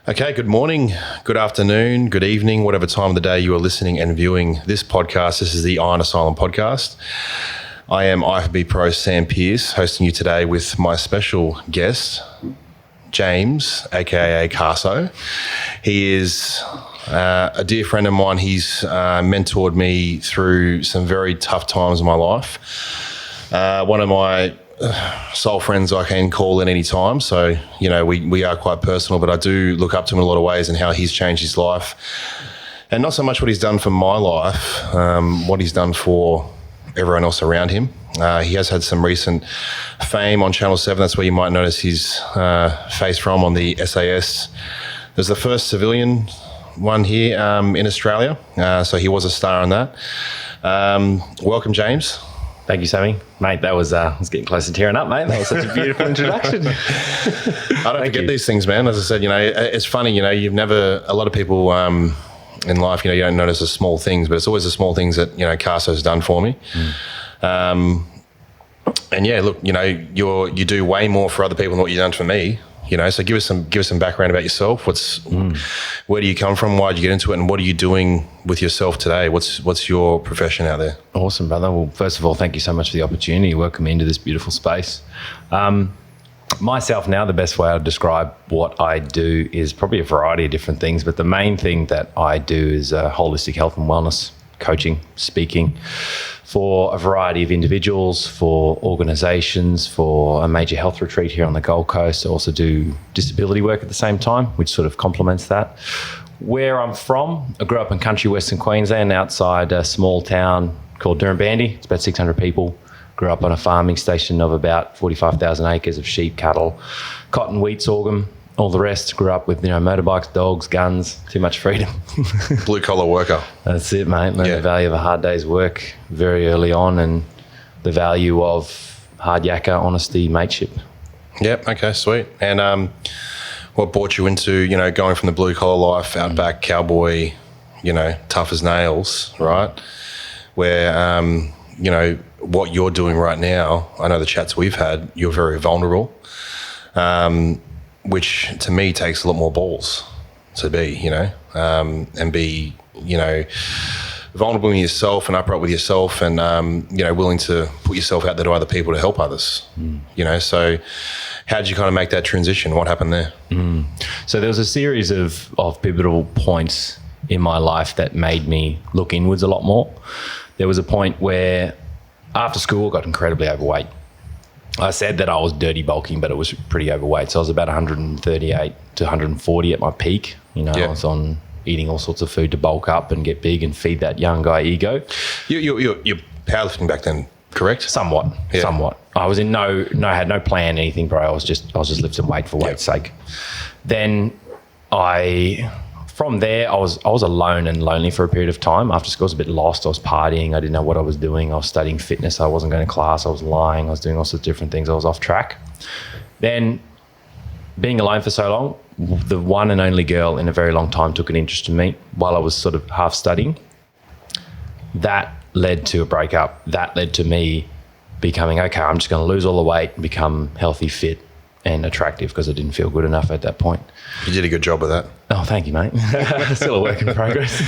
Okay, good morning, good afternoon, good evening, whatever time of the day you are listening and viewing this podcast. This is the Iron Asylum podcast. I am IFBB Pro Sam Pearce, hosting you today with my special guest, James, aka Carso. He is a dear friend of mine. He's mentored me through some very tough times in my life. One of my soul friends I can call at any time. So, you know, we are quite personal, but I do look up to him in a lot of ways and how he's changed his life. And not so much what he's done for my life, what he's done for everyone else around him. He has had some recent fame on Channel 7. That's where you might notice his face from on the SAS. There's the first civilian one here in Australia. So he was a star on that. Welcome, James. Thank you, Sammy. Mate, that was, I was getting close to tearing up, mate. That was such a beautiful introduction. I don't forget these things, man. As I said, you know, it's funny, you know, a lot of people in life, you know, you don't notice the small things, but it's always the small things that, you know, Carso's done for me. And yeah, look, you know, you do way more for other people than what you've done for me. You know, so give us some background about yourself. Where do you come from? Why did you get into it? And what are you doing with yourself today? What's your profession out there? Awesome, brother. Well, first of all, thank you so much for the opportunity to welcome me into this beautiful space. Myself now, the best way to describe what I do is probably a variety of different things, but the main thing that I do is holistic health and wellness, coaching, speaking, for a variety of individuals, for organisations, for a major health retreat here on the Gold Coast. I also do disability work at the same time, which sort of complements that. Where I'm from, I grew up in country Western Queensland outside a small town called Durrumbandy. It's about 600 people. Grew up on a farming station of about 45,000 acres of sheep, cattle, cotton, wheat, sorghum, all the rest. Grew up with, you know, motorbikes, dogs, guns, too much freedom. Blue collar worker. That's it, mate. Learned the value of a hard day's work very early on, and the value of hard yakka, honesty, mateship. Yep. Okay. Sweet. And what brought you into, you know, going from the blue collar life, outback cowboy, you know, tough as nails, right? Where you know what you're doing right now. I know the chats we've had. You're very vulnerable. Which to me takes a lot more balls to be, you know, and be, you know, vulnerable with yourself and upright with yourself, and, you know, willing to put yourself out there to other people to help others, you know. So how did you kind of make that transition? What happened there? So there was a series of pivotal points in my life that made me look inwards a lot more. There was a point where after school I got incredibly overweight. I said that I was dirty bulking, but it was pretty overweight. So I was about 138 to 140 at my peak. You know, I was on eating all sorts of food to bulk up and get big and feed that young guy ego. You're powerlifting back then, correct? Somewhat. I was in had no plan, anything, bro. I was just lifting weight for weight's sake. Then from there, I was alone and lonely for a period of time. After school, I was a bit lost. I was partying. I didn't know what I was doing. I was studying fitness. I wasn't going to class. I was lying. I was doing all sorts of different things. I was off track. Then, being alone for so long, the one and only girl in a very long time took an interest in me while I was sort of half studying. That led to a breakup. That led to me becoming, okay, I'm just going to lose all the weight and become healthy, fit, and attractive, because I didn't feel good enough at that point. You did a good job of that. Oh, thank you, mate. Still a work in progress.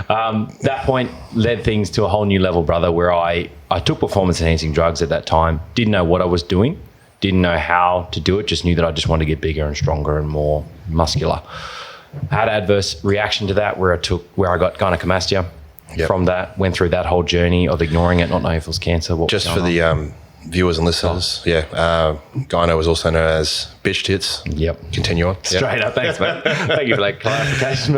That point led things to a whole new level, brother, where I took performance-enhancing drugs at that time. Didn't know what I was doing. Didn't know how to do it. Just knew that I just wanted to get bigger and stronger and more muscular. Had adverse reaction to that where I got gynecomastia. From that, went through that whole journey of ignoring it, not knowing if it was cancer. Just for the viewers and listeners, gyno was also known as bitch tits. Yep. Continue on. Straight up. Thanks, mate. Thank you for that clarification,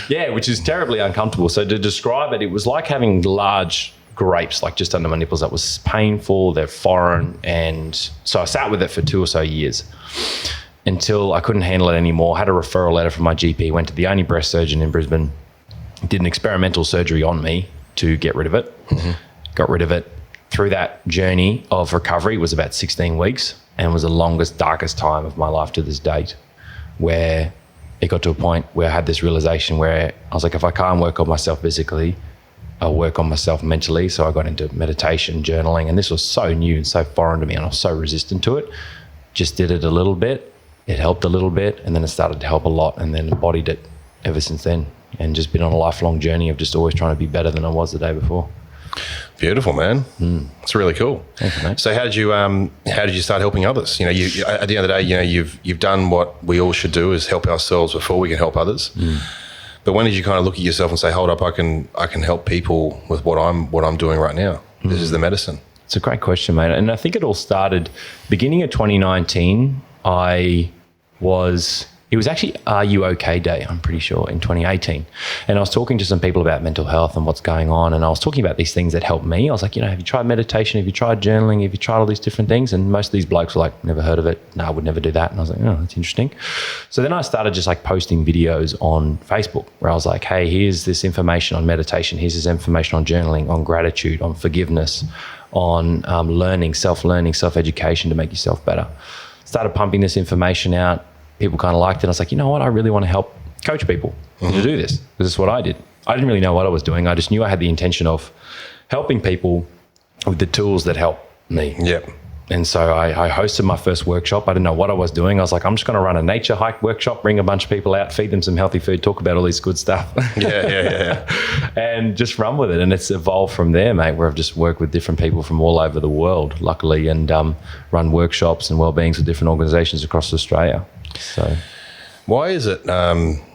mate. Which is terribly uncomfortable. So to describe it, it was like having large grapes, like just under my nipples. That was painful. They're foreign. And so I sat with it for 2 or so years until I couldn't handle it anymore. Had a referral letter from my GP, went to the only breast surgeon in Brisbane, did an experimental surgery on me to get rid of it. Got rid of it. Through that journey of recovery was about 16 weeks and was the longest, darkest time of my life to this date, where it got to a point where I had this realization where I was like, if I can't work on myself physically, I'll work on myself mentally. So I got into meditation, journaling, and this was so new and so foreign to me, and I was so resistant to it. Just did it a little bit, it helped a little bit, and then it started to help a lot, and then embodied it ever since then, and just been on a lifelong journey of just always trying to be better than I was the day before. Beautiful, man. It's really cool. Thank you, mate. So how did you start helping others? You know, you at the end of the day, you know, you've done what we all should do, is help ourselves before we can help others. But when did you kind of look at yourself and say, hold up, I can help people with what I'm doing right now? This is the medicine. It's a great question, mate. And I think it all started beginning of 2019. It was actually Are You OK Day, I'm pretty sure, in 2018. And I was talking to some people about mental health and what's going on. And I was talking about these things that helped me. I was like, you know, have you tried meditation? Have you tried journaling? Have you tried all these different things? And most of these blokes were like, never heard of it. No, I would never do that. And I was like, oh, that's interesting. So then I started just like posting videos on Facebook where I was like, hey, here's this information on meditation. Here's this information on journaling, on gratitude, on forgiveness, on learning, self-education to make yourself better. Started pumping this information out. People kind of liked it. I was like, you know what? I really want to help coach people to do this. This is what I did. I didn't really know what I was doing. I just knew I had the intention of helping people with the tools that help me. Yep. And so I hosted my first workshop. I didn't know what I was doing. I was like, I'm just going to run a nature hike workshop, bring a bunch of people out, feed them some healthy food, talk about all this good stuff. Yeah. And just run with it. And it's evolved from there, mate, where I've just worked with different people from all over the world, luckily, and run workshops and wellbeings with different organizations across Australia. So why is it,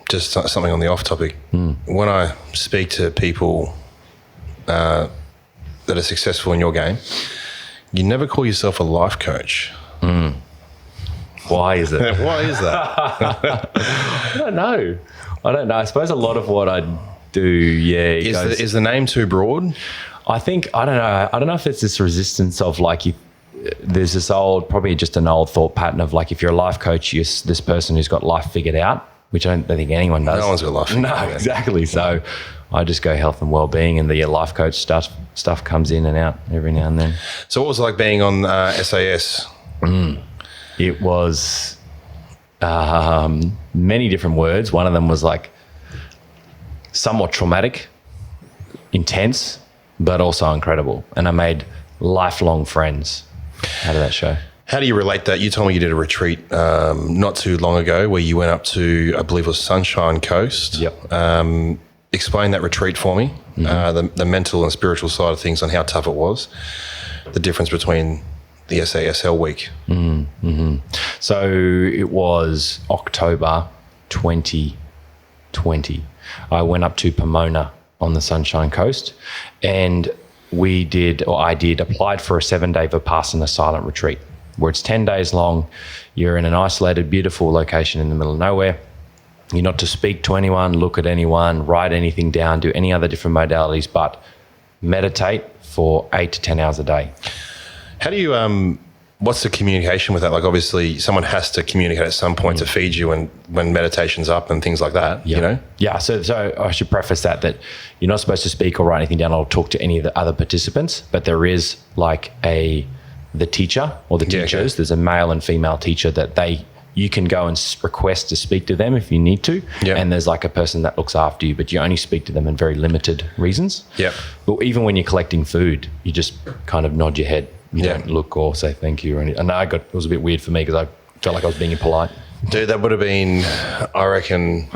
just something on the off topic, when I speak to people that are successful in your game, you never call yourself a life coach. Why is it? Why is that? I don't know. I suppose a lot of what I do, Is the name too broad? I think, I don't know if it's this resistance of like, there's this probably just an old thought pattern of like, if you're a life coach, you're this person who's got life figured out, which I don't think anyone does. No one's got life figured out. No, exactly. So I just go health and well-being, and the life coach stuff comes in and out every now and then. So what was it like being on SAS? It was many different words. One of them was like somewhat traumatic, intense, but also incredible. And I made lifelong friends out of that show. How do you relate that? You told me you did a retreat not too long ago where you went up to, I believe it was Sunshine Coast. Yep. Explain that retreat for me, the mental and spiritual side of things, on how tough it was, the difference between the SASL week. So it was October 2020. I went up to Pomona on the Sunshine Coast, and I applied for a 7-day Vipassana silent retreat where it's 10 days long. You're in an isolated, beautiful location in the middle of nowhere. You're not to speak to anyone, look at anyone, write anything down, do any other different modalities, but meditate for 8 to 10 hours a day. How do you, what's the communication with that? Like, obviously someone has to communicate at some point to feed you when meditation's up and things like that, you know? Yeah, so I should preface that you're not supposed to speak or write anything down or talk to any of the other participants, but there is like the teacher or the teachers. Okay. There's a male and female teacher that you can go and request to speak to them if you need to. Yep. And there's like a person that looks after you, but you only speak to them in very limited reasons. Yep. But even when you're collecting food, you just kind of nod your head. You don't look or say thank you or anything. And it was a bit weird for me because I felt like I was being impolite. Dude, that would have been, I reckon,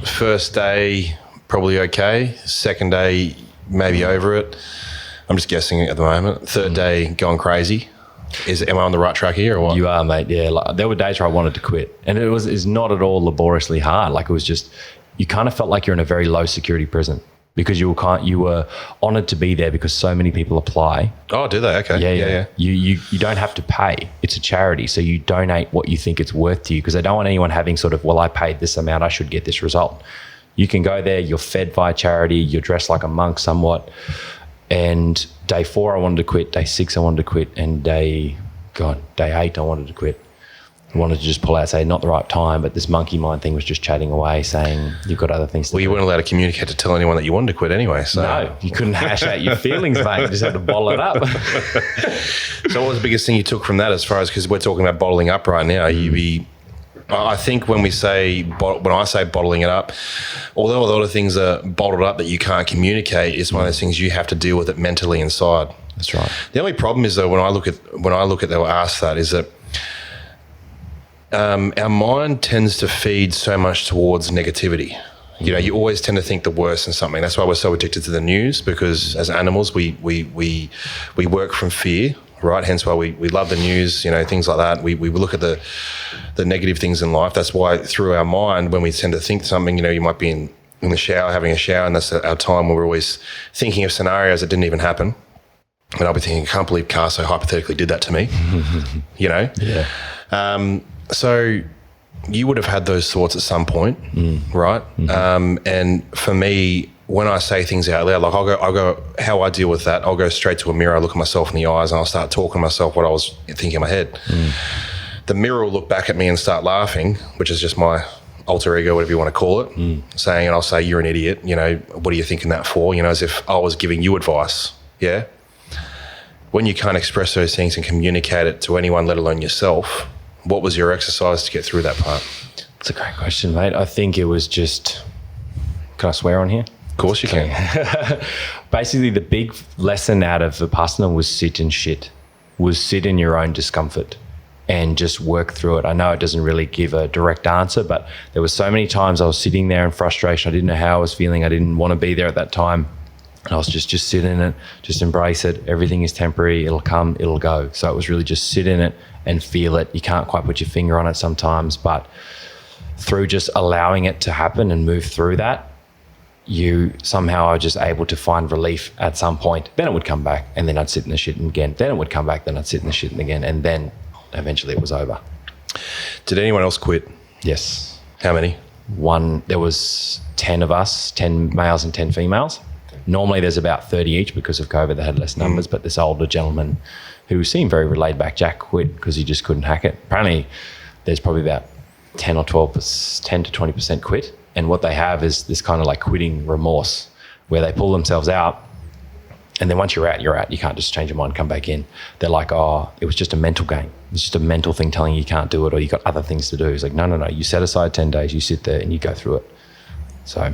first day probably okay. Second day maybe over it. I'm just guessing at the moment. Third day going crazy. Am I on the right track here or what? You are, mate. Yeah. Like, there were days where I wanted to quit, and it's not at all laboriously hard. Like, it was just, you kind of felt like you're in a very low security prison because you were honored to be there because so many people apply. Oh, do they? Okay. Yeah. You don't have to pay. It's a charity. So you donate what you think it's worth to you, because they don't want anyone having sort of, well, I paid this amount, I should get this result. You can go there, you're fed by charity, you're dressed like a monk somewhat. And day 4, I wanted to quit. Day 6, I wanted to quit. And day 8, I wanted to quit. I wanted to just pull out, say, not the right time. But this monkey mind thing was just chatting away, saying, you've got other things to do. Well, you weren't allowed to communicate to tell anyone that you wanted to quit anyway. So. No, you couldn't hash out your feelings, mate. You just had to bottle it up. So what was the biggest thing you took from that, as far as, because we're talking about bottling up right now, I think when I say bottling it up, although a lot of things are bottled up that you can't communicate, it's one of those things you have to deal with it mentally inside. That's right. The only problem is, though, when I look at they were asked that, is that our mind tends to feed so much towards negativity. You know, you always tend to think the worst in something. That's why we're so addicted to the news, because as animals, we work from fear, right? Hence why we love the news, you know, things like that. We look at the negative things in life. That's why through our mind, when we tend to think something, you know, you might be in the shower, having a shower, and that's our time where we're always thinking of scenarios that didn't even happen. And I'll be thinking, I can't believe Carso hypothetically did that to me, you know? Yeah. So you would have had those thoughts at some point, right? And for me, when I say things out loud, like I'll go, how I deal with that, I'll go straight to a mirror, I look at myself in the eyes, and I'll start talking to myself what I was thinking in my head. The mirror will look back at me and start laughing, which is just my alter ego, whatever you want to call it, saying, and I'll say, you're an idiot, you know, what are you thinking that for? You know, as if I was giving you advice, yeah? When you can't express those things and communicate it to anyone, let alone yourself, what was your exercise to get through that part? It's a great question, mate. I think it was just, can I swear on here? Of course you can. Basically, the big lesson out of Vipassana was sit in your own discomfort and just work through it. I know it doesn't really give a direct answer, but there were so many times I was sitting there in frustration. I didn't know how I was feeling. I didn't want to be there at that time. And I was just sit in it, just embrace it. Everything is temporary. It'll come, it'll go. So it was really just sit in it and feel it. You can't quite put your finger on it sometimes, but through just allowing it to happen and move through that, you somehow are just able to find relief at some point. Then it would come back, and then I'd sit in the shit again. Then it would come back, then I'd sit in the shit again, and then eventually it was over. Did anyone else quit? Yes. How many? There was 10 of us, 10 males and 10 females. Normally there's about 30 each because of COVID. They had less numbers, but this older gentleman who seemed very laid back, Jack, quit because he just couldn't hack it. Apparently there's probably about 10 to 20% quit. And what they have is this kind of like quitting remorse where they pull themselves out. And then once you're out, you're out. You can't just change your mind, come back in. They're like, oh, it was just a mental game. It's just a mental thing telling you can't do it, or you got other things to do. It's like, no. You set aside 10 days, you sit there and you go through it. So.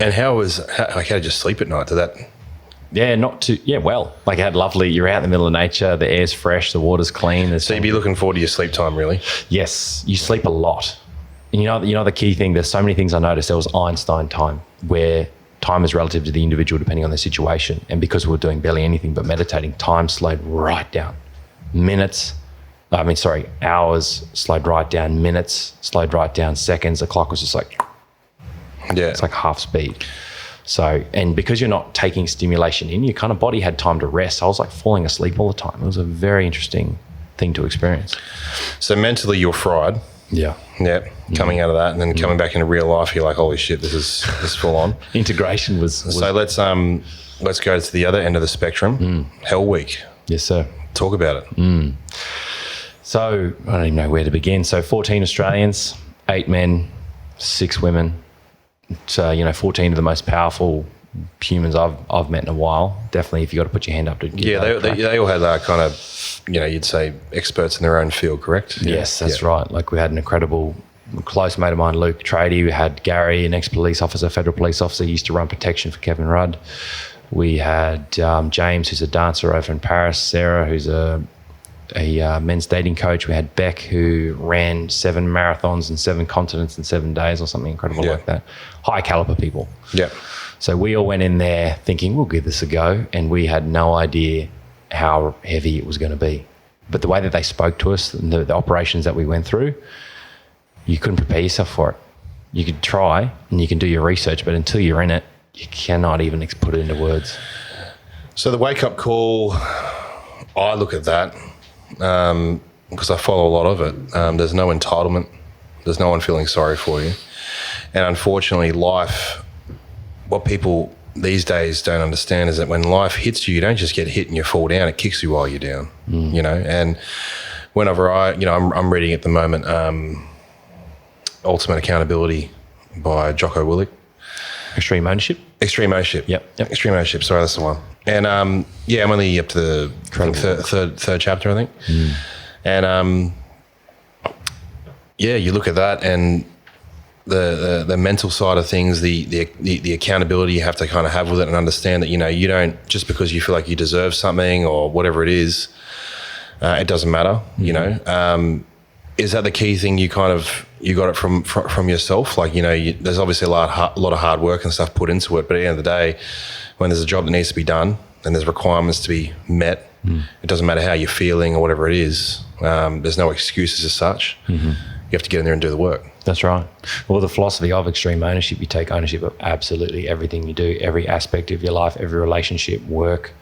And how did you sleep at night? Well, like I had lovely, you're out in the middle of nature, the air's fresh, the water's clean. So you'd be looking forward to your sleep time, really? Yes, you sleep a lot. And you know the key thing, there's so many things I noticed. There was Einstein time, where time is relative to the individual depending on their situation. And because we were doing barely anything but meditating, time slowed right down. Hours slowed right down, minutes slowed right down, seconds, the clock was just like, it's like half speed. So, and because you're not taking stimulation in, your kind of body had time to rest. I was like falling asleep all the time. It was a very interesting thing to experience. So mentally you're fried. Yeah. Coming out of that and then coming back into real life, you're like, holy shit, this is full on. Integration was. So let's go to the other end of the spectrum. Hell Week. Yes, sir. Talk about it. So I don't even know where to begin. So 14 Australians, 8 men, 6 women. So, 14 of the most powerful humans I've met in a while. Definitely, if you got to put your hand up to get they all had kind of, you'd say experts in their own field, correct? Yes, that's right. Like we had an incredible close mate of mine, Luke Tradie. We had Gary, an ex-police officer, federal police officer, he used to run protection for Kevin Rudd. We had James, who's a dancer over in Paris, Sarah, who's a men's dating coach. We had Beck, who ran 7 marathons in 7 continents in 7 days or something incredible like that. High caliber people. Yeah. So we all went in there thinking we'll give this a go, and we had no idea how heavy it was going to be. But the way that they spoke to us, and the operations that we went through, you couldn't prepare yourself for it. You could try and you can do your research, but until you're in it, you cannot even put it into words. So the wake-up call, I look at that because I follow a lot of it. There's no entitlement. There's no one feeling sorry for you. And unfortunately, life, what people these days don't understand is that when life hits you, you don't just get hit and you fall down, it kicks you while you're down, And whenever I'm reading at the moment Ultimate Accountability by Jocko Willink. Extreme Ownership? Extreme Ownership. Yep. Extreme Ownership, sorry, that's the one. And I'm only up to the third chapter, I think. And you look at that and the mental side of things, the accountability you have to kind of have with it and understand that, you don't, just because you feel like you deserve something or whatever it is, it doesn't matter, is that the key thing? You got it from yourself. Like, there's obviously a lot of hard work and stuff put into it. But at the end of the day, when there's a job that needs to be done and there's requirements to be met, it doesn't matter how you're feeling or whatever it is. There's no excuses as such. You have to get in there and do the work. That's right. Well, the philosophy of extreme ownership, you take ownership of absolutely everything you do, every aspect of your life, every relationship, work,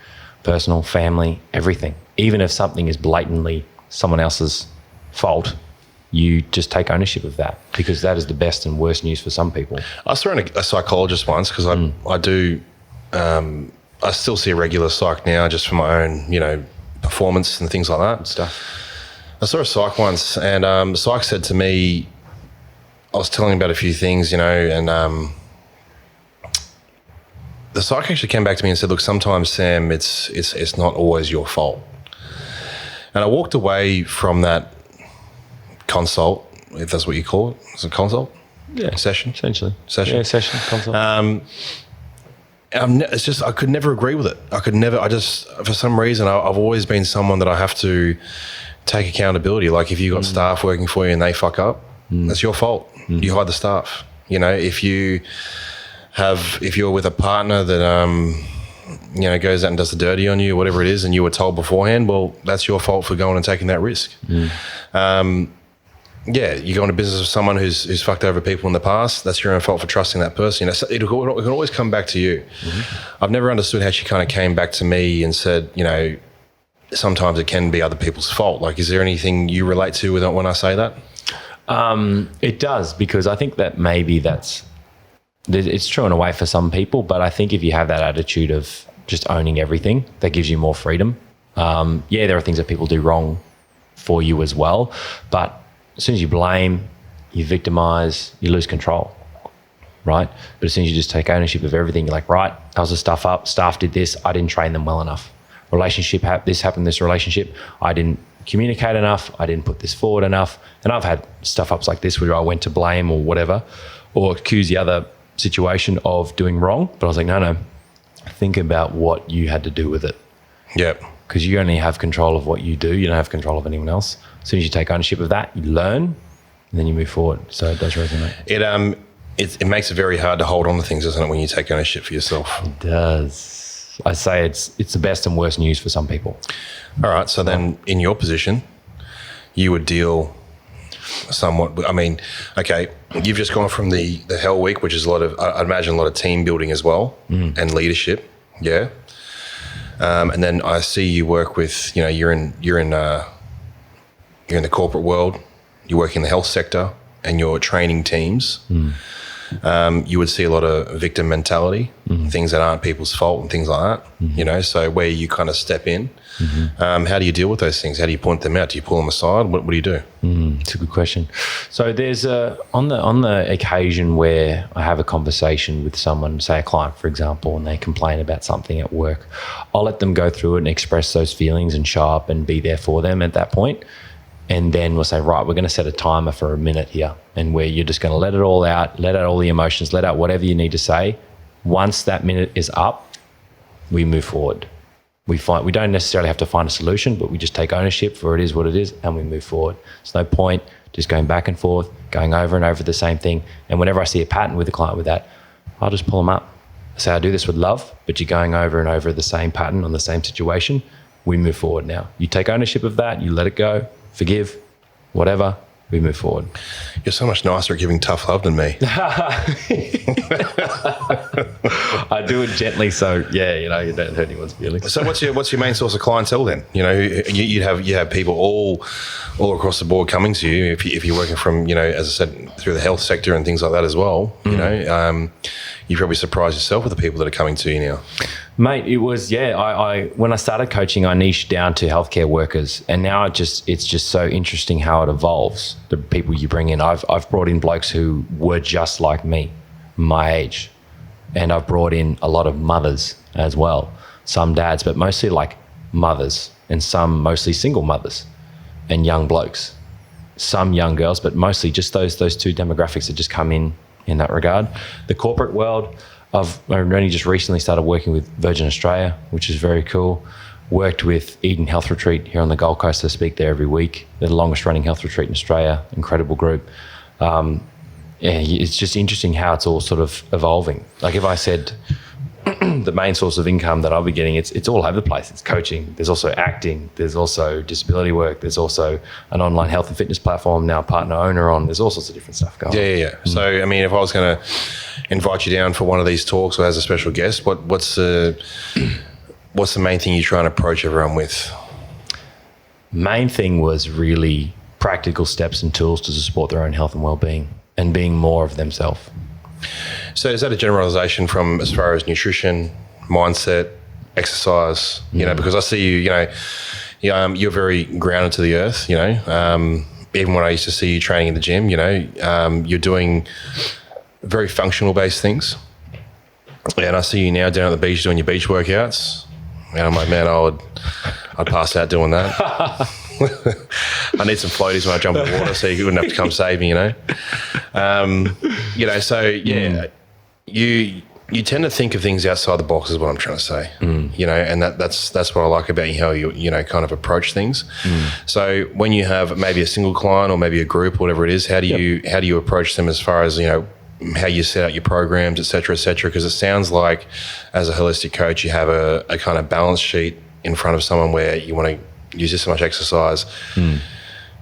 personal, family, everything. Even if something is blatantly someone else's fault, you just take ownership of that, because that is the best and worst news for some people. I saw a psychologist once, because I do, I still see a regular psych now just for my own, performance and things like that. Stuff. I saw a psych once, and the psych said to me, I was telling him about a few things, and the psych actually came back to me and said, look, sometimes, Sam, it's not always your fault. And I walked away from that consult, if that's what you call it. Is it consult? Yeah. Session? Essentially. Session? Yeah, session, consult. It's just, I could never agree with it. For some reason, I've always been someone that I have to take accountability. Like, if you've got staff working for you and they fuck up, that's your fault. You hire the staff. If you're with a partner that, goes out and does the dirty on you, whatever it is, and you were told beforehand, well, that's your fault for going and taking that risk. You go into business with someone who's fucked over people in the past, that's your own fault for trusting that person. So it can always come back to you. I've never understood how she kind of came back to me and said, sometimes it can be other people's fault. Like, is there anything you relate to with it when I say that? It does, because I think that maybe it's true in a way for some people, but I think if you have that attitude of just owning everything, that gives you more freedom. There are things that people do wrong for you as well, but as soon as you blame, you victimize, you lose control, right? But as soon as you just take ownership of everything, you're like, right, I was the stuff up, staff did this, I didn't train them well enough. This happened, this relationship, I didn't communicate enough, I didn't put this forward enough. And I've had stuff ups like this where I went to blame or whatever, or accuse the other situation of doing wrong. But I was like, no, think about what you had to do with it. Yep. Because you only have control of what you do. You don't have control of anyone else. As soon as you take ownership of that, you learn, and then you move forward. So it does resonate. It makes it very hard to hold on to things, doesn't it, when you take ownership for yourself? It does. I say it's the best and worst news for some people. All right. So then in your position, you would deal somewhat, okay, you've just gone from the Hell Week, which is I'd imagine a lot of team building as well, and leadership. Yeah. And then I see you work with, you're in the corporate world, you work in the health sector, and you're training teams. You would see a lot of victim mentality, things that aren't people's fault and things like that, so where you kind of step in. How do you deal with those things? How do you point them out? Do you pull them aside? What do you do? It's a good question. So there's on the occasion where I have a conversation with someone, say a client, for example, and they complain about something at work, I'll let them go through it and express those feelings and show up and be there for them at that point. And then we'll say, right, we're going to set a timer for a minute here, and where you're just going to let it all out, let out all the emotions, let out whatever you need to say. Once that minute is up, we move forward. We don't necessarily have to find a solution, but we just take ownership for it is what it is, and we move forward. There's no point just going back and forth, going over and over the same thing. And whenever I see a pattern with a client with that, I'll just pull them up. I say, I do this with love, but you're going over and over the same pattern on the same situation. We move forward now. You take ownership of that, you let it go, forgive, whatever, we move forward. You're so much nicer at giving tough love than me. I do it gently, so you don't hurt anyone's feelings. So what's your main source of clientele then? You have people all across the board coming to you. If you're working from, as I said, through the health sector and things like that as well, you probably surprise yourself with the people that are coming to you now. Mate, it was, I when I started coaching, I niched down to healthcare workers, and now it's just so interesting how it evolves, the people you bring in. I've brought in blokes who were just like me, my age, and I've brought in a lot of mothers as well, some dads, but mostly like mothers, and some mostly single mothers and young blokes, some young girls, but mostly just those two demographics that just come in that regard. The corporate world, I've only just recently started working with Virgin Australia, which is very cool. Worked with Eden Health Retreat here on the Gold Coast. I speak there every week. They're the longest running health retreat in Australia. Incredible group. It's just interesting how it's all sort of evolving. Like if I said the main source of income that I'll be getting, it's all over the place. It's coaching. There's also acting. There's also disability work. There's also an online health and fitness platform now, partner owner on. There's all sorts of different stuff going on. Yeah. So, I mean, if I was going to invite you down for one of these talks or as a special guest, what's the main thing you try and approach everyone with? Main thing was really practical steps and tools to support their own health and well-being and being more of themselves. So is that a generalization from as far as nutrition, mindset, exercise? You know, because I see you, you're very grounded to the earth, even when I used to see you training in the gym, you're doing very functional based things. And I see you now down at the beach doing your beach workouts. And I'm like, man, I'd pass out doing that. I need some floaties when I jump in the water so you wouldn't have to come save me, You tend to think of things outside the box is what I'm trying to say, and that's what I like about how you kind of approach things. So when you have maybe a single client or maybe a group, whatever it is, how do you approach them as far as, how you set out your programs, et cetera, because it sounds like as a holistic coach, you have a kind of balance sheet in front of someone where you want to use this much exercise,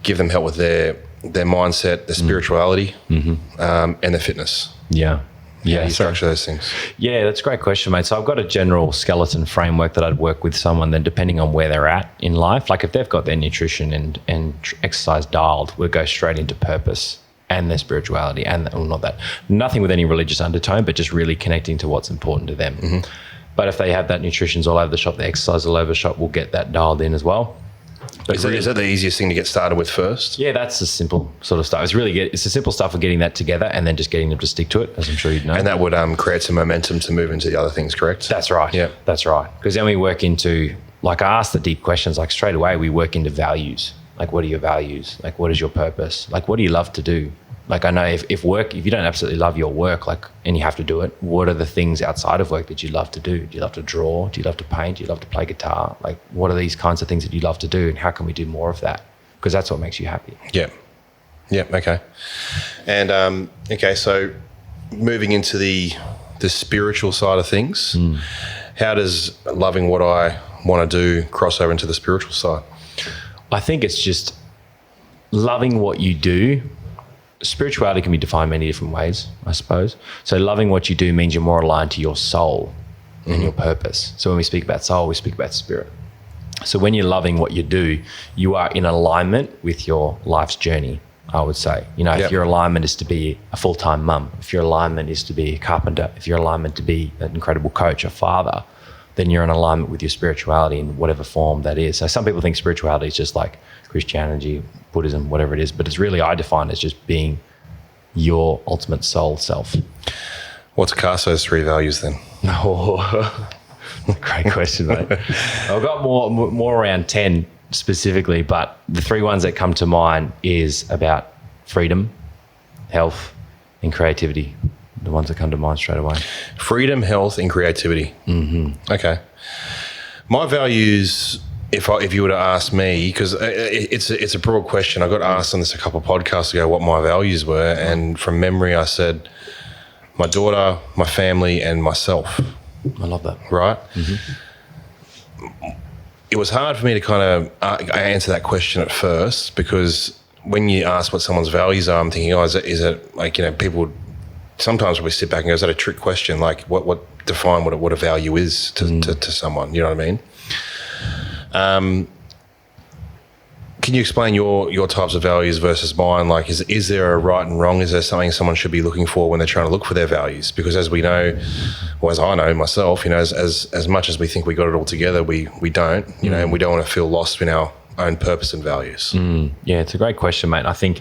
give them help with their mindset, their spirituality, and their fitness. Yeah. Yeah, you structure those things. Yeah, that's a great question, mate. So I've got a general skeleton framework that I'd work with someone, then depending on where they're at in life, like if they've got their nutrition and exercise dialed, we'll go straight into purpose and their spirituality nothing with any religious undertone, but just really connecting to what's important to them. But if they have that nutrition's all over the shop, the exercise all over the shop, we'll get that dialed in as well. But is that the easiest thing to get started with first? Yeah, that's the simple sort of stuff. It's the simple stuff of getting that together and then just getting them to stick to it, as I'm sure you'd know. And that would create some momentum to move into the other things, correct? That's right. Yeah, that's right. Because then we work into, like I ask the deep questions, like straight away we work into values. Like what are your values? Like what is your purpose? Like what do you love to do? Like I know if you don't absolutely love your work, and you have to do it, what are the things outside of work that you love to do? Do you love to draw? Do you love to paint? Do you love to play guitar? Like what are these kinds of things that you love to do and how can we do more of that? Because that's what makes you happy. Yeah. Okay. And so moving into the spiritual side of things, how does loving what I want to do cross over into the spiritual side? I think it's just loving what you do. Spirituality can be defined many different ways, I suppose. So loving what you do means you're more aligned to your soul and your purpose. So when we speak about soul, we speak about spirit. So when you're loving what you do, you are in alignment with your life's journey, I would say. If your alignment is to be a full-time mum, if your alignment is to be a carpenter, if your alignment to be an incredible coach, a father, then you're in alignment with your spirituality in whatever form that is. So some people think spirituality is just like Christianity, Buddhism, whatever it is, but it's really, I define it as just being your ultimate soul self. What's Carso's 3 values then? Oh, great question, mate. I've got more around 10 specifically, but the 3 ones that come to mind is about freedom, health, and creativity. The ones that come to mind straight away. Freedom, health, and creativity. Okay. My values, if you were to ask me, because it's a broad question. I got asked on this a couple of podcasts ago what my values were, and from memory I said my daughter, my family, and myself. I love that. Right? It was hard for me to kind of answer that question at first, because when you ask what someone's values are, I'm thinking, is it like, people would sometimes we sit back and go, is that a trick question? Like what define what a value is to someone, you know what I mean? Can you explain your types of values versus mine? Like, is there a right and wrong? Is there something someone should be looking for when they're trying to look for their values? Because as we know, or as I know myself, as much as we think we got it all together, we don't, and we don't want to feel lost in our own purpose and values. Yeah, it's a great question, mate. I think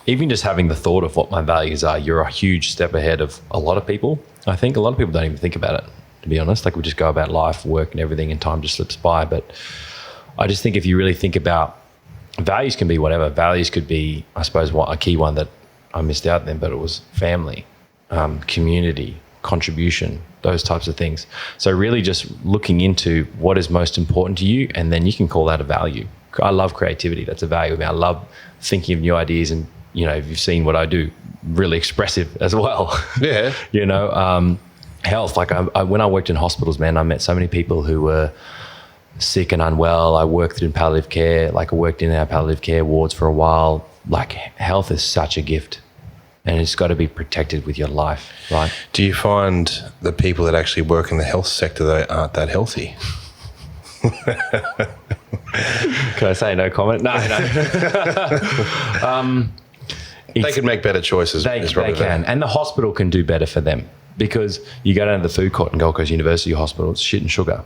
even just having the thought of what my values are, you're a huge step ahead of a lot of people. I think a lot of people don't even think about it, to be honest. Like we just go about life, work and everything, and time just slips by. But I just think if you really think about values, can be whatever. Values could be, I suppose, a key one that I missed out then, but it was family, community, contribution, those types of things. So really just looking into what is most important to you, and then you can call that a value. I love creativity. That's a value of me. I love thinking of new ideas, and, you know, if you've seen what I do, really expressive as well. Yeah. You know, health, like when I worked in hospitals, man, I met so many people who were sick and unwell. I worked in palliative care, like I worked in our palliative care wards for a while. Like, health is such a gift, and it's got to be protected with your life, right? Do you find the people that actually work in the health sector that aren't that healthy? Can I say no comment? No. They could make better choices. They can. And the hospital can do better for them, because you go down to the food court in Gold Coast University Hospital, it's shit and sugar,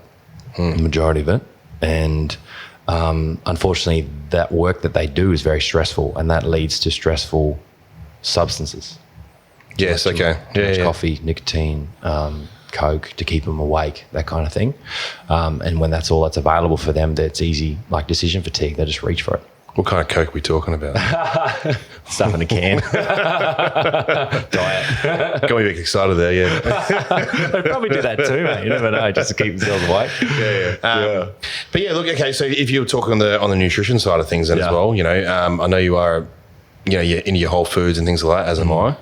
the majority of it. And unfortunately, that work that they do is very stressful, and that leads to stressful substances. Yes, okay. Too much coffee, nicotine, Coke to keep them awake, that kind of thing. And when that's all that's available for them, that's easy, like decision fatigue. They just reach for it. What kind of Coke are we talking about? Stuff in a can. Diet. Got me a bit excited there, yeah. They probably do that too, mate. You never know, just to keep themselves awake. Yeah. But yeah, look, okay, so if you're talking on the nutrition side of things then as well, you know, I know you are, you know, you're into your whole foods and things like that, as am I.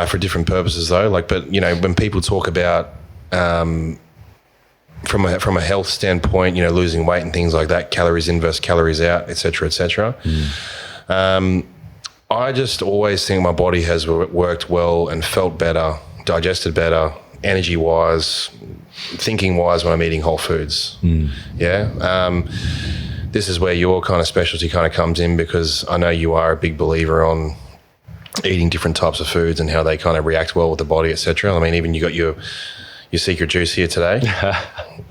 For different purposes though, like, but you know, when people talk about from a health standpoint, you know, losing weight and things like that, calories in versus calories out, et cetera, I just always think my body has worked well and felt better, digested better, energy wise, thinking wise, when I'm eating whole foods. This is where your kind of specialty kind of comes in, because I know you are a big believer on eating different types of foods and how they kind of react well with the body, etc. I mean, even you got your secret juice here today.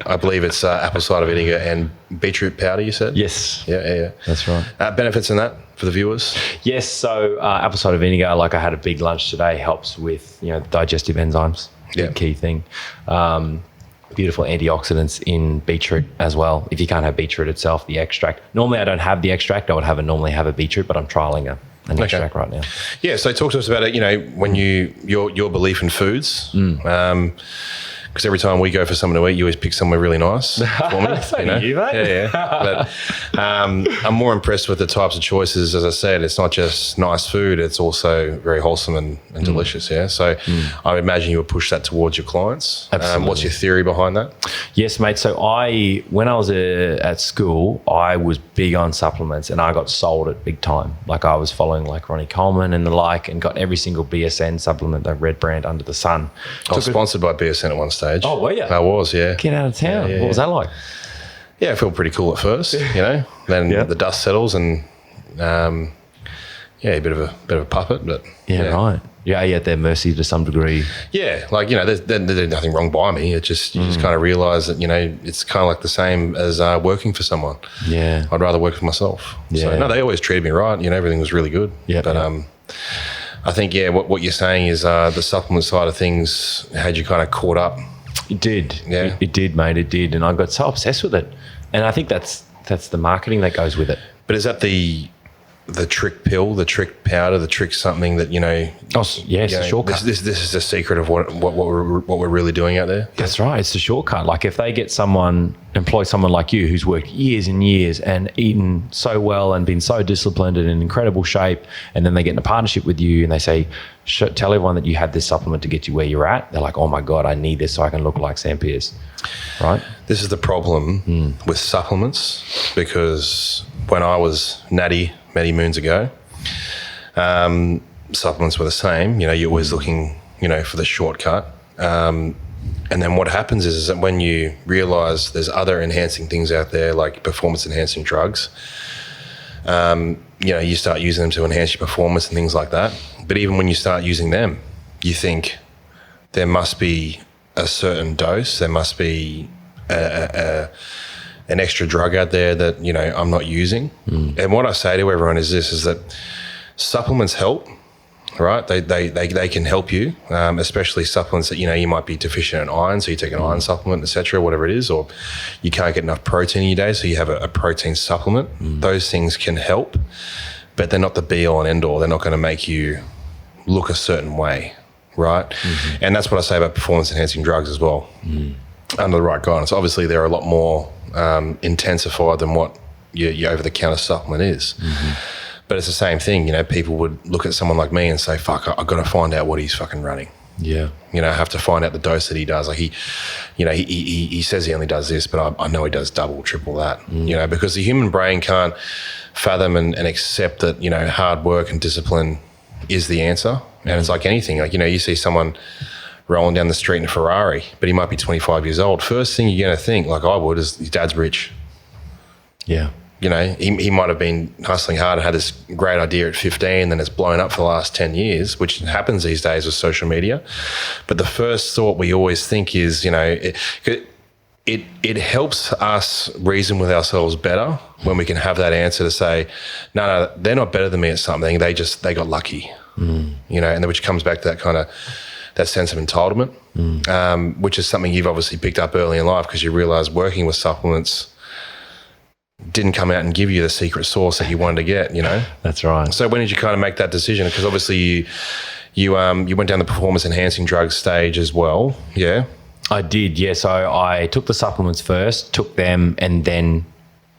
I believe it's apple cider vinegar and beetroot powder, you said? Yes. Yeah. That's right. Benefits in that for the viewers? Yes. So apple cider vinegar, like I had a big lunch today, helps with, you know, digestive enzymes. Yeah. Key thing. Beautiful antioxidants in beetroot as well. If you can't have beetroot itself, the extract. Normally I don't have the extract. I would normally have a beetroot, but I'm trialing an extract right now. Yeah. So talk to us about it, you know, when your belief in foods. Because every time we go for something to eat, you always pick somewhere really nice for me. So you know? You, mate. But I'm more impressed with the types of choices. As I said, it's not just nice food, it's also very wholesome and delicious, yeah? So I would imagine you would push that towards your clients. Absolutely. What's your theory behind that? Yes, mate. So when I was at school, I was big on supplements, and I got sold it big time. Like, I was following like Ronnie Coleman and the like, and got every single BSN supplement, the red brand under the sun. I was sponsored by BSN at one stage. Oh, were you? I was, yeah. Get out of town. What was that like? Yeah, I felt pretty cool at first, you know. Then the dust settles, and a bit of a puppet, but right. Yeah, at their mercy to some degree. Yeah, like, you know, there's nothing wrong by me. It's just you just kind of realise that, you know, it's kind of like the same as working for someone. Yeah, I'd rather work for myself. Yeah. So no, they always treated me right. You know, everything was really good. Yeah, but I think what you're saying is the supplement side of things had you kind of caught up. It did. Yeah. It did, mate. It did. And I got so obsessed with it. And I think that's the marketing that goes with it. But is that the trick pill, the trick powder, the trick something that, you know? Oh, yes, the shortcut. This is the secret of what we're really doing out there. That's right. It's the shortcut. Like, if they employ someone like you who's worked years and years and eaten so well and been so disciplined and in incredible shape, and then they get in a partnership with you and they say, tell everyone that you had this supplement to get you where you're at. They're like, oh my God, I need this so I can look like Sam Pearce. Right? This is the problem with supplements, because when I was natty many moons ago, supplements were the same. You know, you're always looking, you know, for the shortcut. And then what happens is that when you realise there's other enhancing things out there, like performance enhancing drugs, you know, you start using them to enhance your performance and things like that. But even when you start using them, you think there must be a certain dose, there must be an extra drug out there that, you know, I'm not using. And what I say to everyone is this, is that supplements help, right? They can help you, especially supplements that, you know, you might be deficient in iron, so you take an iron supplement, etc., whatever it is, or you can't get enough protein in your day, so you have a protein supplement. Those things can help, but they're not the be all and end all. They're not going to make you look a certain way. right? And that's what I say about performance enhancing drugs as well. Under the right guidance. Obviously, they're a lot more intensified than what your over-the-counter supplement is. But it's the same thing, people would look at someone like me and say, fuck, I've got to find out what he's fucking running. Yeah. I have to find out the dose that he does. Like he says he only does this, but I know he does double, triple that, because the human brain can't fathom and accept that, hard work and discipline is the answer. And it's like anything, like, you see someone rolling down the street in a Ferrari, but he might be 25 years old. First thing you're going to think, like I would, is his dad's rich. Yeah. He might have been hustling hard and had this great idea at 15, then it's blown up for the last 10 years, which happens these days with social media. But the first thought we always think is, it helps us reason with ourselves better when we can have that answer to say, no, they're not better than me at something. They got lucky, and then which comes back to that kind of that sense of entitlement, which is something you've obviously picked up early in life because you realize working with supplements didn't come out and give you the secret sauce that you wanted to get, That's right. So when did you kind of make that decision? Because obviously you went down the performance enhancing drug stage as well. Yeah. I did. Yeah. So I took the supplements first, took them, and then